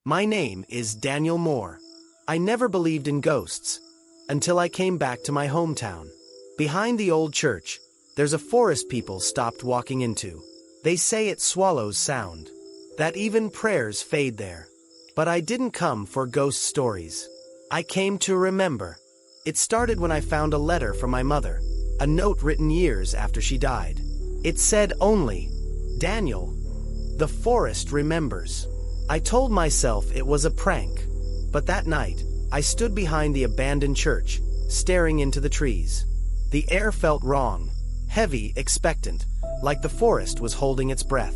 My name is Daniel Moore. I never believed in ghosts until I came back to my hometown. Behind the old church, there's a forest people stopped walking into. They say it swallows sound, that even prayers fade there. But I didn't come for ghost stories. I came to remember. It started when I found a letter from my mother, a note written years after she died. It said only, "Daniel, the forest remembers." I told myself it was a prank, but that night, I stood behind the abandoned church, staring into the trees. The air felt wrong, heavy, expectant, like the forest was holding its breath.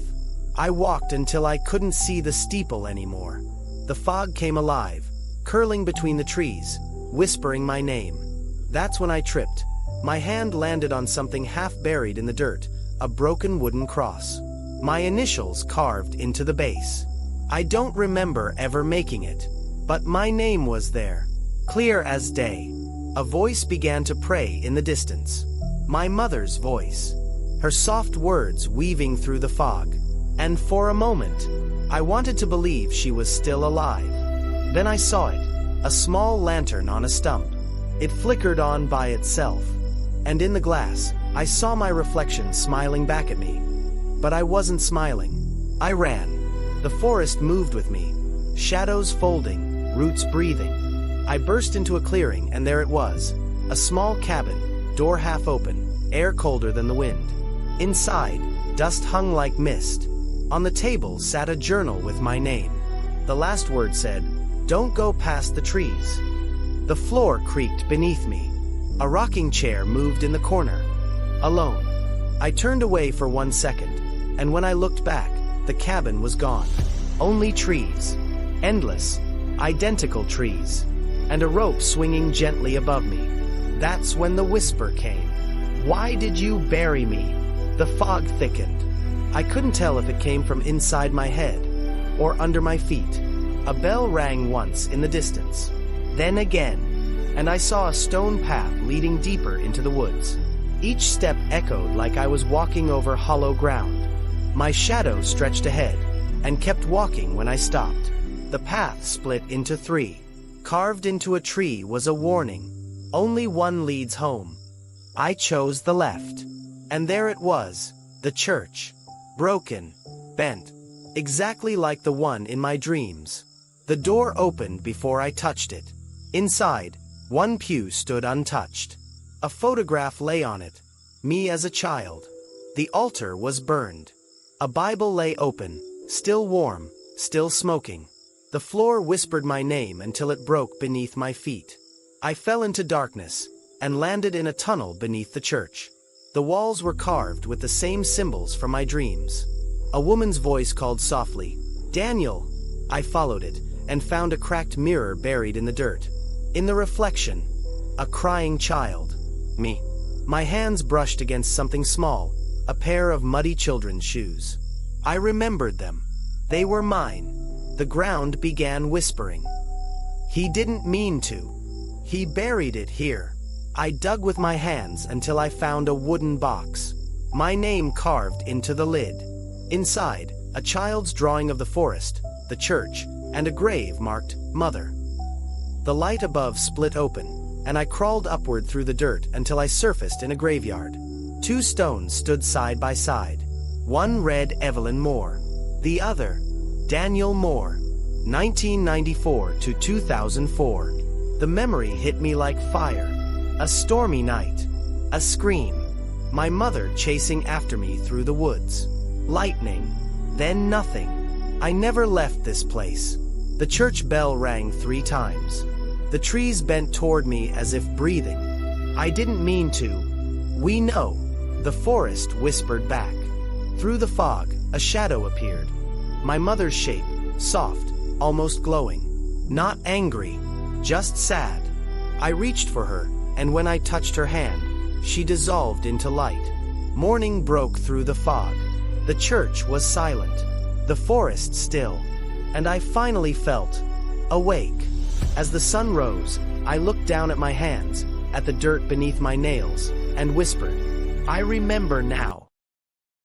I walked until I couldn't see the steeple anymore. The fog came alive, curling between the trees, whispering my name. That's when I tripped. My hand landed on something half buried in the dirt, a broken wooden cross. My initials carved into the base. I don't remember ever making it, but my name was there, clear as day. A voice began to pray in the distance. My mother's voice, her soft words weaving through the fog. And for a moment, I wanted to believe she was still alive. Then I saw it, a small lantern on a stump. It flickered on by itself, and in the glass, I saw my reflection smiling back at me. But I wasn't smiling. I ran. The forest moved with me, shadows folding, roots breathing. I burst into a clearing, and there it was, a small cabin, door half open, air colder than the wind. Inside, dust hung like mist. On the table sat a journal with my name. The last word said, "Don't go past the trees." The floor creaked beneath me. A rocking chair moved in the corner. Alone. I turned away for 1 second, and when I looked back, the cabin was gone. Only trees. Endless, identical trees. And a rope swinging gently above me. That's when the whisper came. "Why did you bury me?" The fog thickened. I couldn't tell if it came from inside my head or under my feet. A bell rang once in the distance. Then again, and I saw a stone path leading deeper into the woods. Each step echoed like I was walking over hollow ground. My shadow stretched ahead, and kept walking when I stopped. The path split into 3. Carved into a tree was a warning. Only one leads home. I chose the left. And there it was, the church. Broken, bent, exactly like the one in my dreams. The door opened before I touched it. Inside, one pew stood untouched. A photograph lay on it, me as a child. The altar was burned. A Bible lay open, still warm, still smoking. The floor whispered my name until it broke beneath my feet. I fell into darkness, and landed in a tunnel beneath the church. The walls were carved with the same symbols from my dreams. A woman's voice called softly, "Daniel!" I followed it, and found a cracked mirror buried in the dirt. In the reflection, a crying child. Me. My hands brushed against something small, a pair of muddy children's shoes. I remembered them. They were mine. The ground began whispering. He didn't mean to. He buried it here. I dug with my hands until I found a wooden box. My name carved into the lid. Inside, a child's drawing of the forest, the church, and a grave marked Mother. The light above split open, and I crawled upward through the dirt until I surfaced in a graveyard. 2 stones stood side by side. One read Evelyn Moore. The other, Daniel Moore, 1994 to 2004. The memory hit me like fire. A stormy night. A scream. My mother chasing after me through the woods. Lightning. Then nothing. I never left this place. The church bell rang 3 times. The trees bent toward me as if breathing. I didn't mean to. "We know," the forest whispered back. Through the fog, a shadow appeared. My mother's shape, soft, almost glowing. Not angry, just sad. I reached for her, and when I touched her hand, she dissolved into light. Morning broke through the fog. The church was silent, the forest still, and I finally felt awake. As the sun rose, I looked down at my hands, at the dirt beneath my nails, and whispered, "I remember now."